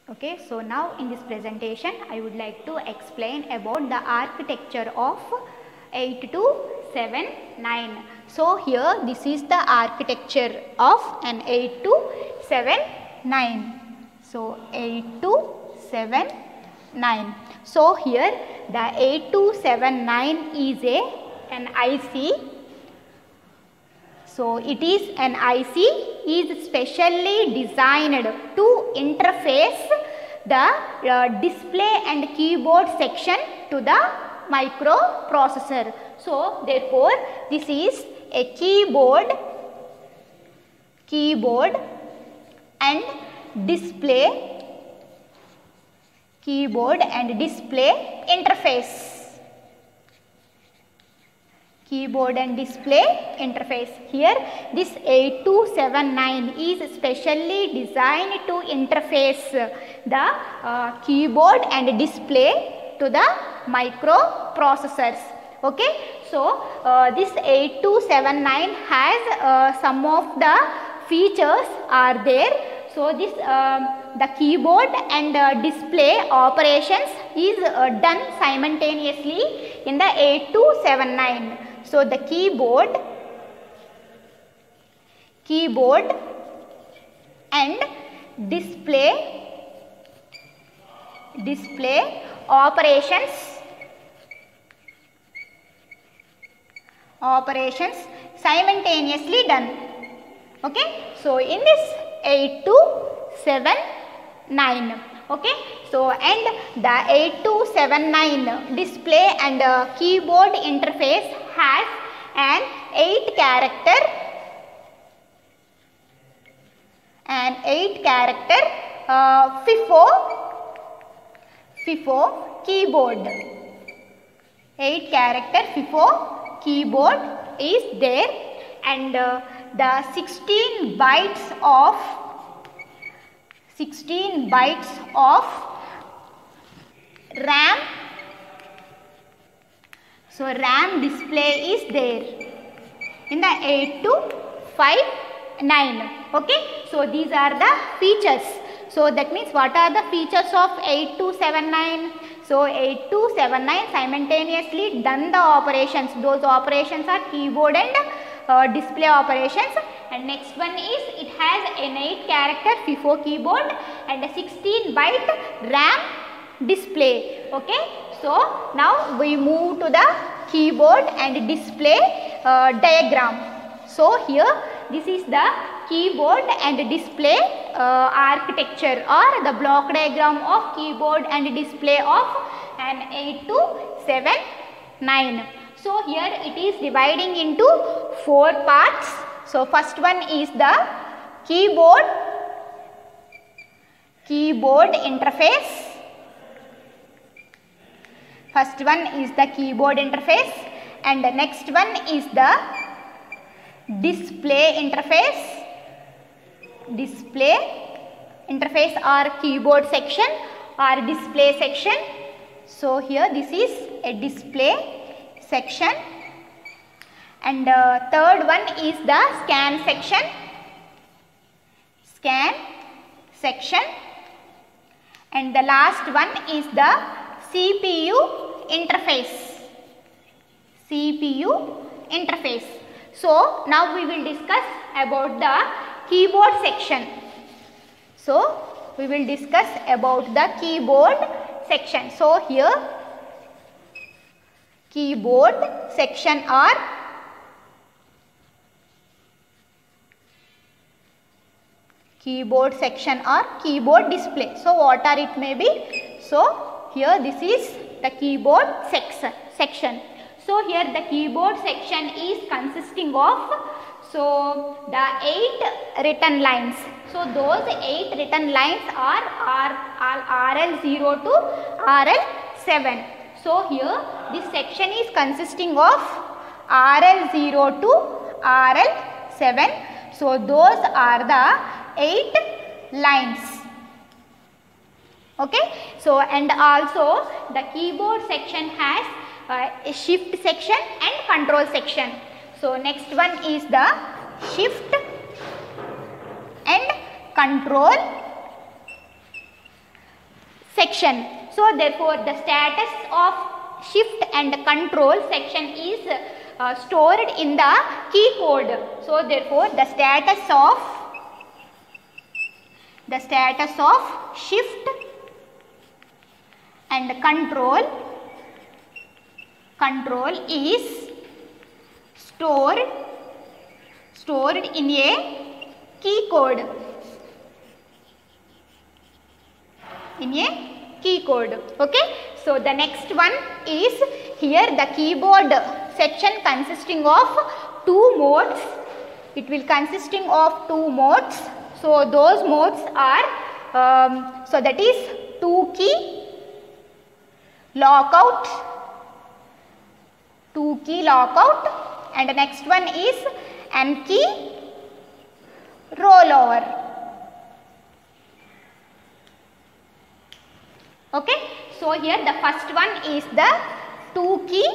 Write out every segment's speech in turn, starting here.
Okay, so now in this presentation I would like to explain about the architecture of 8279. So here this is the architecture of an 8279. So 8279. So here the 8279 is an IC. So it is an IC is specially designed to interface the display and keyboard section to the microprocessor. So therefore this is a keyboard and display interface. Keyboard and display interface. Here this 8279 is specially designed to interface the keyboard and display to the microprocessors. Okay, so this 8279 has some of the features are there. So this the keyboard and display operations is done simultaneously in the 8279. So the keyboard and display operations simultaneously done. Okay, so in this 8279. Okay, so and the 8279 display and keyboard interface has an 8 character FIFO keyboard. 8 character FIFO keyboard is there, and the 16 bytes of RAM. So RAM display is there in the 8259. Okay, so these are the features. So that means what are the features of 8279? So 8279 simultaneously done the operations. Those operations are keyboard and display operations. And next one is it has an 8 character FIFO keyboard and a 16 byte RAM display. Okay, so now we move to the keyboard and display diagram. So here this is the keyboard and display architecture or the block diagram of keyboard and display of an 8279. So here it is dividing into 4 parts. So first one is the keyboard interface. First one is the keyboard interface, and the next one is the display interface or keyboard section or display section. So here this is a display section, and third one is the scan section, and the last one is the CPU interface. So now we will discuss about the keyboard section. So we will discuss about the keyboard section. So here keyboard section or keyboard display. So what are it may be? So here this is the keyboard section. So here the keyboard section is consisting of the 8 written lines. So those 8 written lines are RL0 to RL7. So here this section is consisting of RL0 to RL7. So those are the 8 lines. Okay, so and also the keyboard section has a shift section and control section. So next one is the shift and control section. So therefore the status of shift and control section is stored in the key code. So therefore the status of shift and control is stored in a key code. Okay. So the next one is here the keyboard section consisting of two modes. It will consisting of two modes. So those modes are so that is 2 key lockout, and the next one is N key rollover. Okay. So here the first one is the 2 key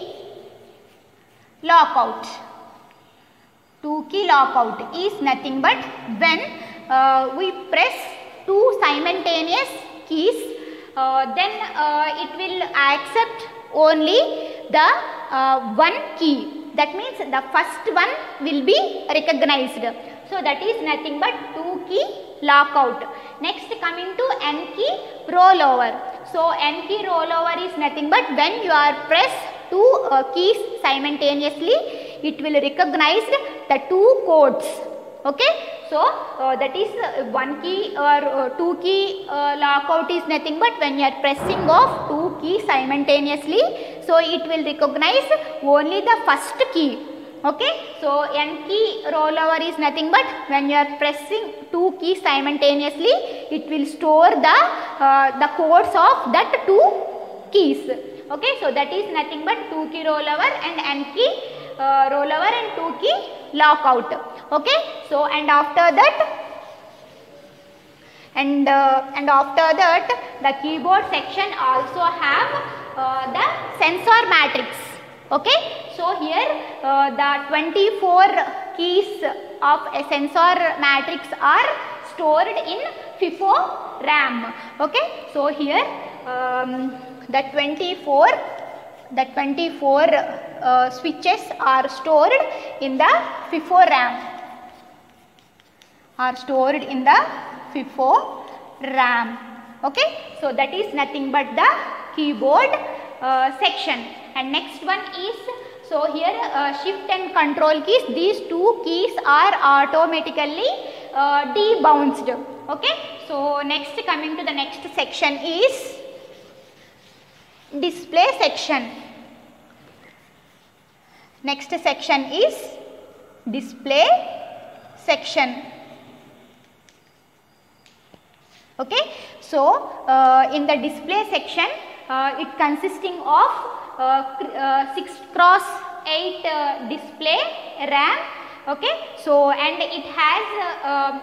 lockout. 2 key lockout is nothing but when we press two simultaneous keys, then it will accept only the one key. That means the first one will be recognized. So that is nothing but 2 key lockout. Next coming to N key rollover. So N key rollover is nothing but when you are press two keys simultaneously, it will recognize the two codes. Okay. So that is 1 key or 2 key lockout is nothing but when you are pressing of two keys simultaneously, so it will recognize only the first key. Okay. So N key rollover is nothing but when you are pressing two keys simultaneously, it will store the codes of that two keys. Okay. So that is nothing but 2 key rollover and N key rollover and 2 key lockout. Okay. So and after that the keyboard section also have the sensor matrix. Okay. So here the 24 keys of a sensor matrix are stored in FIFO RAM. Okay. So here the 24 switches are stored in the FIFO RAM. Okay. So that is nothing but the keyboard section. And next one is, so here shift and control keys, these two keys are automatically debounced. Okay. So next coming to the next section is display section. Next section is display section. Okay. So in the display section, it consisting of 6x8 display RAM. Okay. So and it has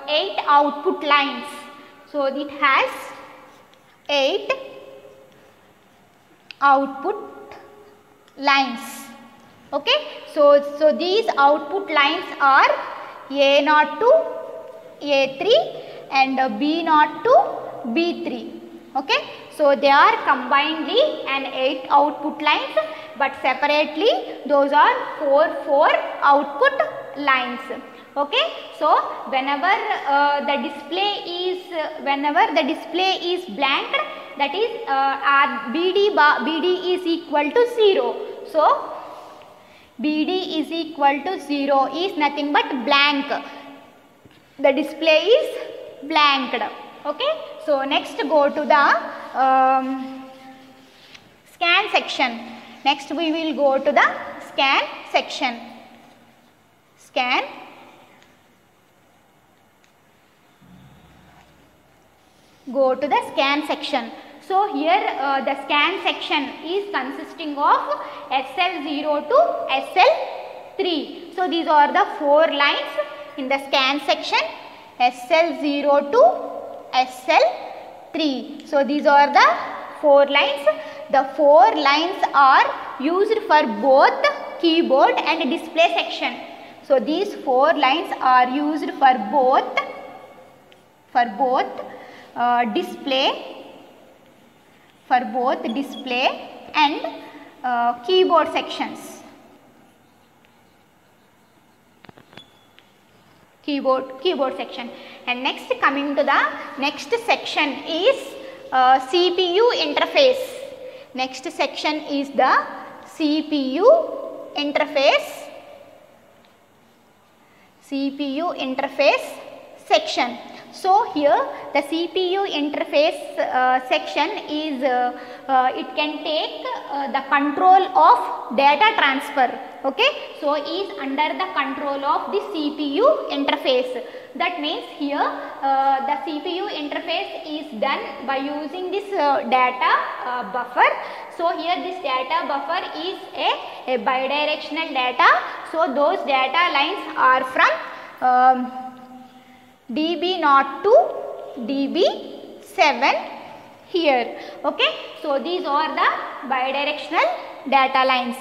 8 output lines. So it has 8 output lines. Okay. So these output lines are A0 to A3 and B0 to B3. Okay. So they are combinedly an 8 output lines, but separately those are 4 output lines. Okay. So whenever the display is blanked, that is BD is equal to 0. So BD is equal to 0 is nothing but blank. The display is blanked. Okay. So next go to the scan section. Next we will go to the scan section. Scan. Go to the scan section. So here the scan section is consisting of SL0 to SL3. So these are the 4 lines in the scan section, SL0 to SL3. So these are the 4 lines. The 4 lines are used for both keyboard and display section. So these 4 lines are used for both display for both display and keyboard sections. Keyboard section. And next, coming to the next section is CPU interface. Next section is the CPU interface section. So here the CPU interface section is it can take the control of data transfer. Okay, so is under the control of the CPU interface. That means here the CPU interface is done by using this data buffer. So here this data buffer is a bidirectional data. So those data lines are from DB0 to DB7 here. Okay, so these are the bidirectional data lines.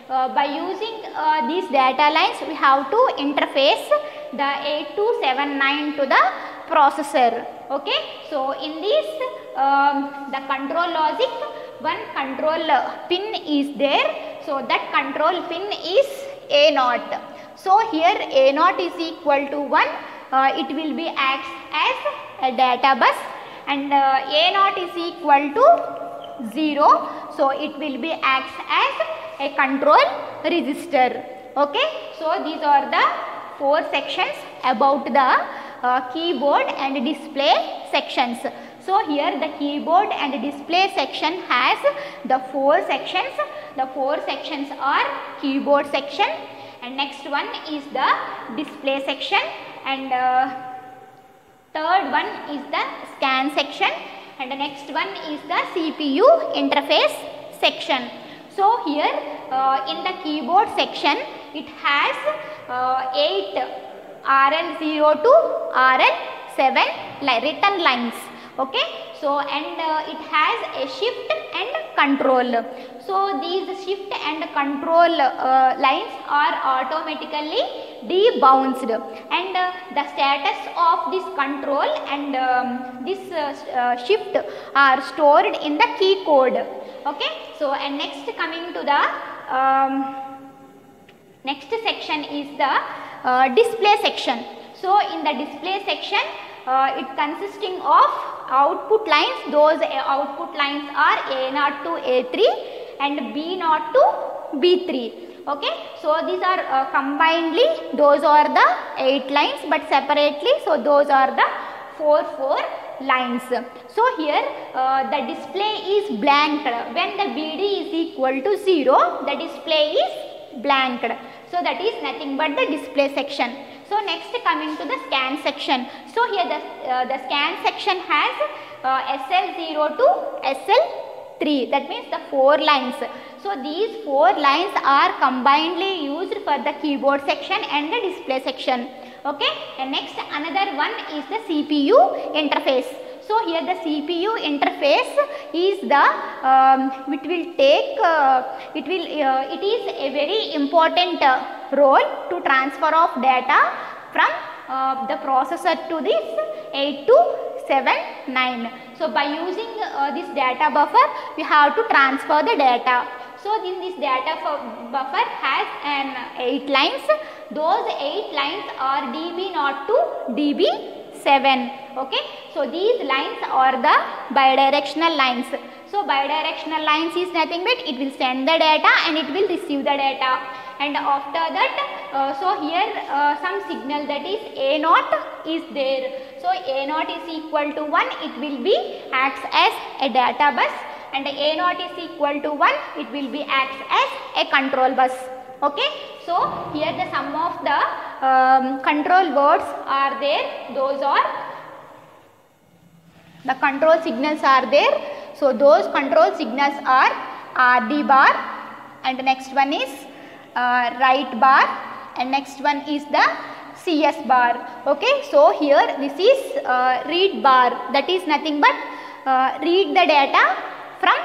By using these data lines, we have to interface the 8279 to the processor. Okay, so in this the control logic, one control pin is there. So that control pin is A0. So here A0 is equal to 1. It will be acts as a data bus, and A0 is equal to 0. So it will be acts as a control register. Okay, so these are the 4 sections about the keyboard and display sections. So here the keyboard and display section has the 4 sections. The 4 sections are keyboard section, and next one is the display section, and third one is the scan section, and the next one is the CPU interface section. So here in the keyboard section, it has 8 RL0 to RL7 written lines. Okay, so and it has a shift and control. So these shift and control lines are automatically debounced, and the status of this control and this shift are stored in the key code. Okay, so and next, coming to the next section is the display section. So in the display section, it consisting of output lines. Those output lines are A0 to A3 and B0 to B3. Okay, so these are combinedly, those are the 8 lines, but separately, so those are the 4 lines. So here the display is blanked. When the BD is equal to 0, the display is blanked. So that is nothing but the display section. So next, coming to the scan section. So here the scan section has SL0 to SL3. That means the 4 lines. So these 4 lines are combinedly used for the keyboard section and the display section. Okay, and next, another one is the CPU interface. So here the CPU interface is the it is a very important role to transfer of data from the processor to this 8279. So by using this data buffer, we have to transfer the data. So this data buffer has an 8 lines. Those 8 lines are DB0 to DB7. Okay, so these lines are the bidirectional lines. So bidirectional lines is nothing but it will send the data and it will receive the data, and after that so here some signal, that is A0 is there. So A0 is equal to 1, it will be acts as a data bus, and A0 is equal to 1, it will be acts as a control bus. Okay, so here the sum of the control words are there. Those are the control signals are there. So those control signals are RD bar, and the next one is write bar, and next one is the CS bar. Okay, so here this is read bar, that is nothing but read the data from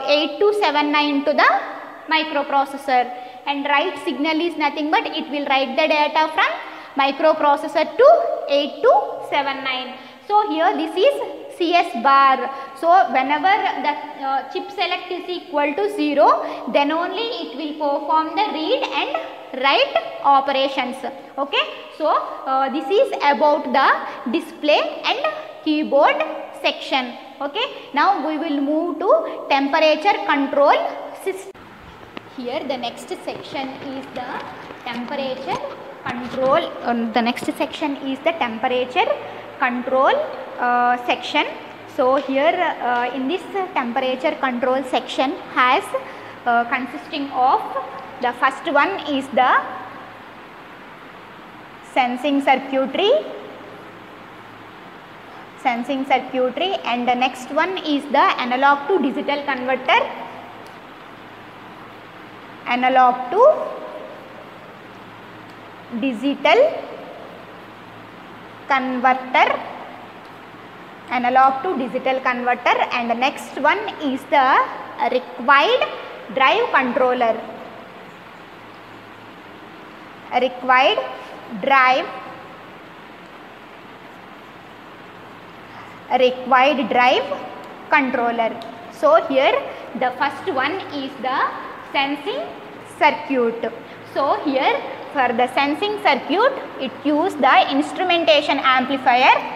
8279 to the microprocessor, and write signal is nothing but it will write the data from microprocessor to 8279. So here this is CS bar. So whenever the chip select is equal to 0, then only it will perform the read and write operations. Okay, so this is about the display and keyboard section. Okay, now we will move to temperature control system. Here the next section is the temperature control. The next section is the temperature control section. So here in this temperature control section has consisting of, the first one is the sensing circuitry, and the next one is the analog to digital converter, analog to digital converter, and the next one is the required drive controller, So here the first one is the sensing circuit. So here for the sensing circuit, it uses the instrumentation amplifier.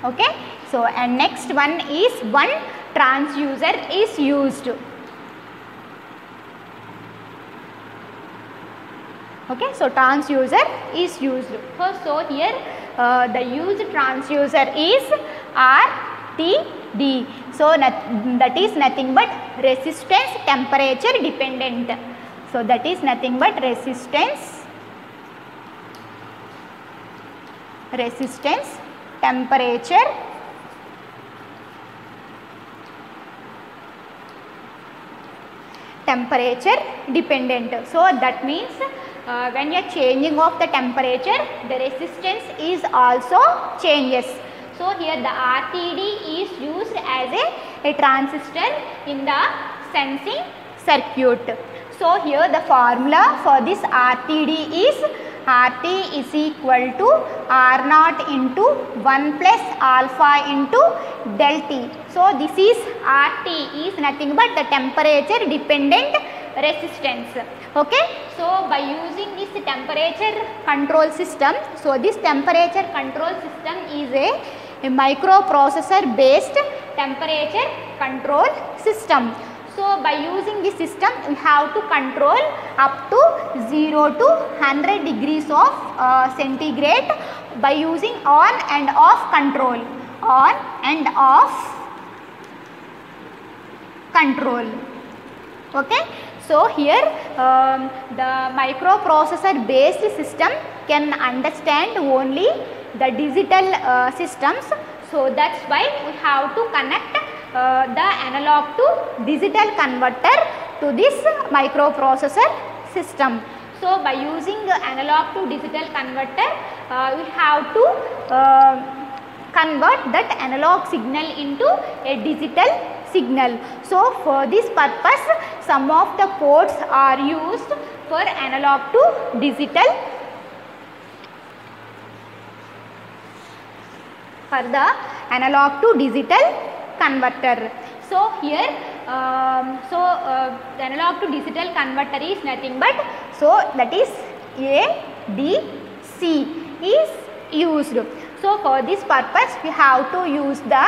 Okay, so and next one is one transducer is used. Okay, so transducer is used. So here the used transducer is RTD. So that is nothing but resistance temperature dependent. So that is nothing but resistance temperature dependent. So that means when you are changing of the temperature, the resistance is also changes. So here the RTD is used as a transistor in the sensing circuit. So here the formula for this RTD is RT is equal to R0 into 1 plus alpha into del T. So this is RT is nothing but the temperature dependent resistance. Okay, so by using this temperature control system, so this temperature control system is a microprocessor based temperature control system. So by using this system, we have to control up to 0 to 100 degrees of centigrade by using on and off control. Okay, so here the microprocessor based system can understand only the digital systems. So that's why we have to connect the analog to digital converter to this microprocessor system. So by using analog to digital converter, we have to convert that analog signal into a digital signal. So for this purpose, some of the ports are used for analog to digital, converter. So here the analog to digital converter is nothing but, so that is ADC is used. So for this purpose we have to use the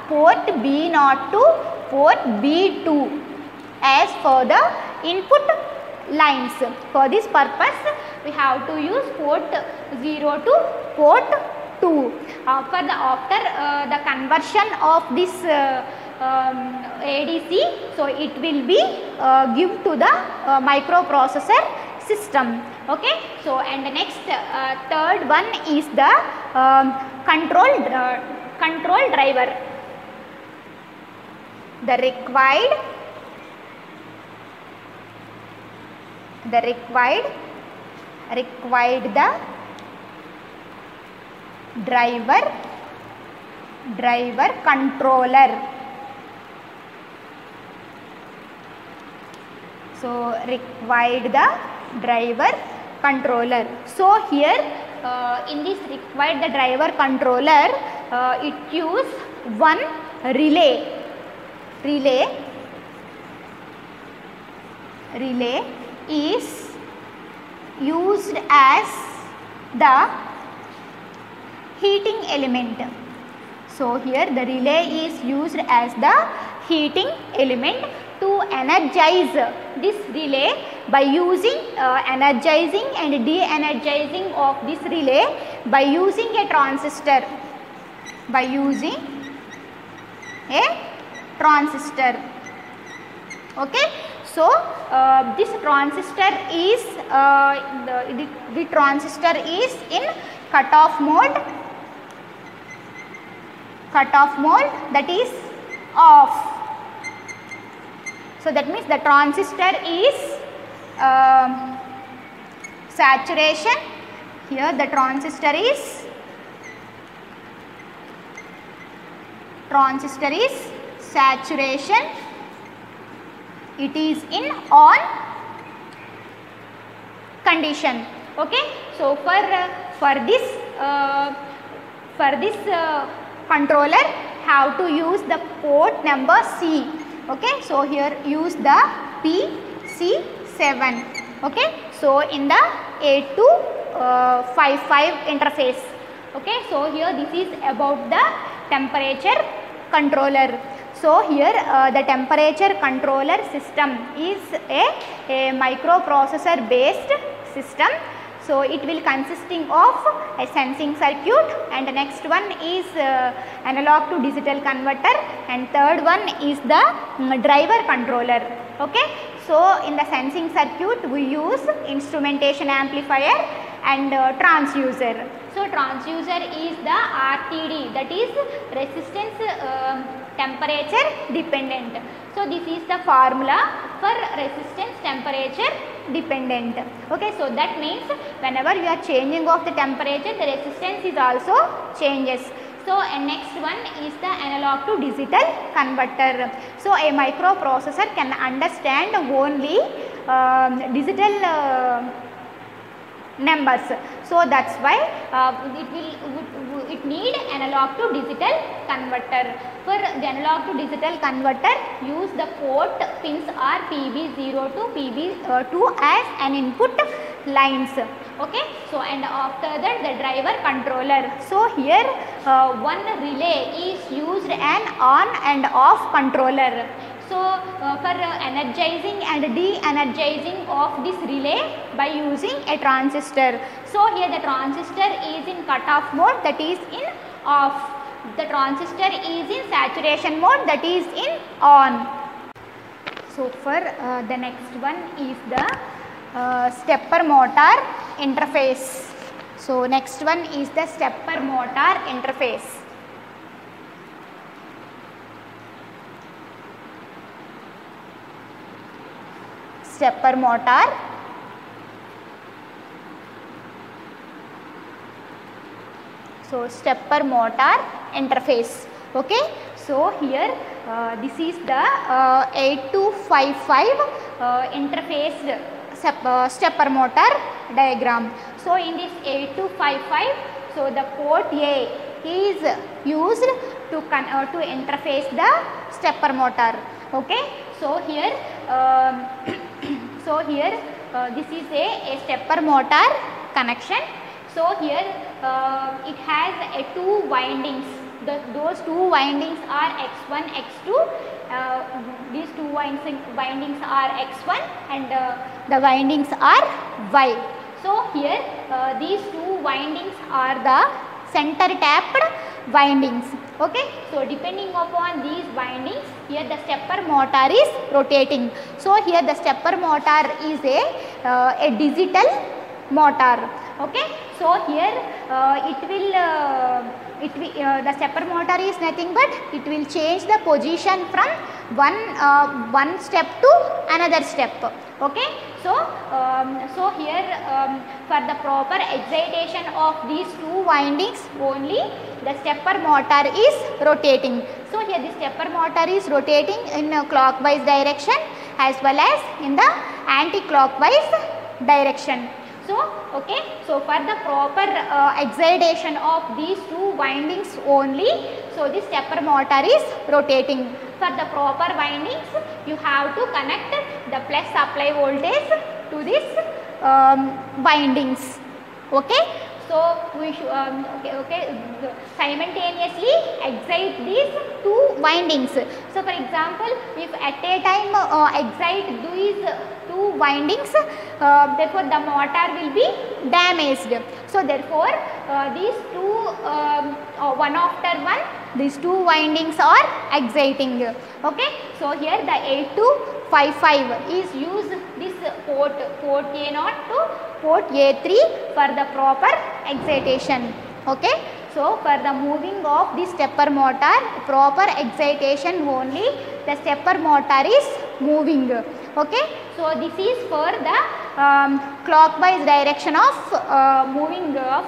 port B0 to port B2 as for the input lines. For this purpose we have to use port 0 to port 2. After the conversion of this ADC, so it will be give to the microprocessor system. Okay, so and the next third one is the control driver. The required driver controller. So required the driver controller. So here in this required the driver controller, it use one relay is used as the heating element. So here the relay is used as the heating element to energize this relay by using energizing and de-energizing of this relay by using a transistor. Okay. So this transistor is the transistor is in cutoff mode, that is off. So that means the transistor is saturation. Here the transistor is saturation. It is in on condition. Okay. So for this controller have to use the port number C. Okay. So here use the PC7. Okay. So in the 8255 interface. Okay. So here this is about the temperature controller. So here the temperature controller system is a microprocessor based system. So it will consisting of a sensing circuit, and the next one is analog to digital converter, and third one is the driver controller. Okay. So in the sensing circuit we use instrumentation amplifier and transducer. So transducer is the RTD, that is resistance temperature dependent. So this is the formula for resistance temperature dependent. Okay. So that means whenever you are changing of the temperature, the resistance is also changes. So next one is the analog to digital converter. So a microprocessor can understand only digital numbers. So that's why it need analog to digital converter. For the analog to digital converter, use the port pins are PB0 to PB2 as an input lines. Okay. So and after that the driver controller. So here one relay is used an on and off controller. So for energizing and de-energizing of this relay by using a transistor. So here the transistor is in cutoff mode, that is in off. The transistor is in saturation mode, that is in on. So for the next one is the stepper motor interface. So next one is the stepper motor interface. Stepper motor. So stepper motor interface. Okay. So here this is the 8255 interface stepper motor diagram. So in this 8255, so the port A is used to interface the stepper motor. Okay. So here this is a stepper motor connection. So here it has two windings. Those two windings are X1, X2. These two windings are X1 and the windings are Y. So here these two windings are the center tapped windings. Okay. So depending upon these windings, here the stepper motor is rotating. So here the stepper motor is a digital motor. Okay. So here the stepper motor is nothing but it will change the position from one step to another step. Okay. So here for the proper excitation of these two windings only the stepper motor is rotating. So here the stepper motor is rotating in a clockwise direction as well as in the anti-clockwise direction. So okay, so for the proper excitation of these two windings only, so this stepper motor is rotating. For the proper windings, you have to connect the plus supply voltage to this windings. Okay, so we should simultaneously excite these two windings. So for example, if at a time excite these two windings, therefore the motor will be damaged. So therefore these two one after one, these two windings are exciting. Okay, so here the 8255 is used this port A0 to port A3 for the proper excitation. Okay, so for the moving of the stepper motor, proper excitation only, the stepper motor is moving. Okay, so this is for the clockwise direction of moving of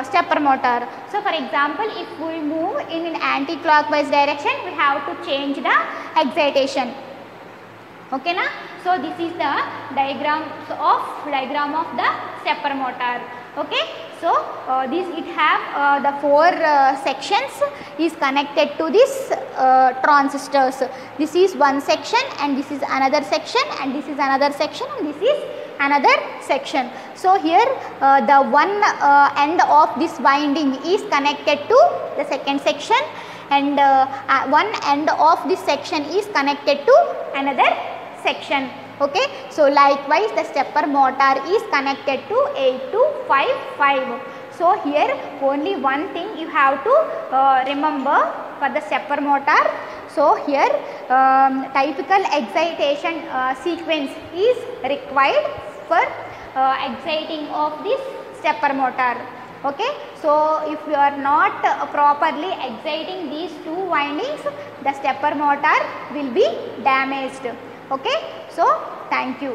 stepper motor. So for example, if we move in an anti-clockwise direction, we have to change the excitation. Okay na? So this is the diagram of the stepper motor. Okay, so this it have the four sections is connected to this transistors. This is one section, and this is another section, and this is another section, and this is another section. So here the one end of this winding is connected to the second section, and one end of this section is connected to another section. Okay, so likewise the stepper motor is connected to 8255. So here only one thing you have to remember for the stepper motor. So here typical excitation sequence is required for exciting of this stepper motor. Okay, so if you are not properly exciting these two windings, the stepper motor will be damaged. Okay, so thank you.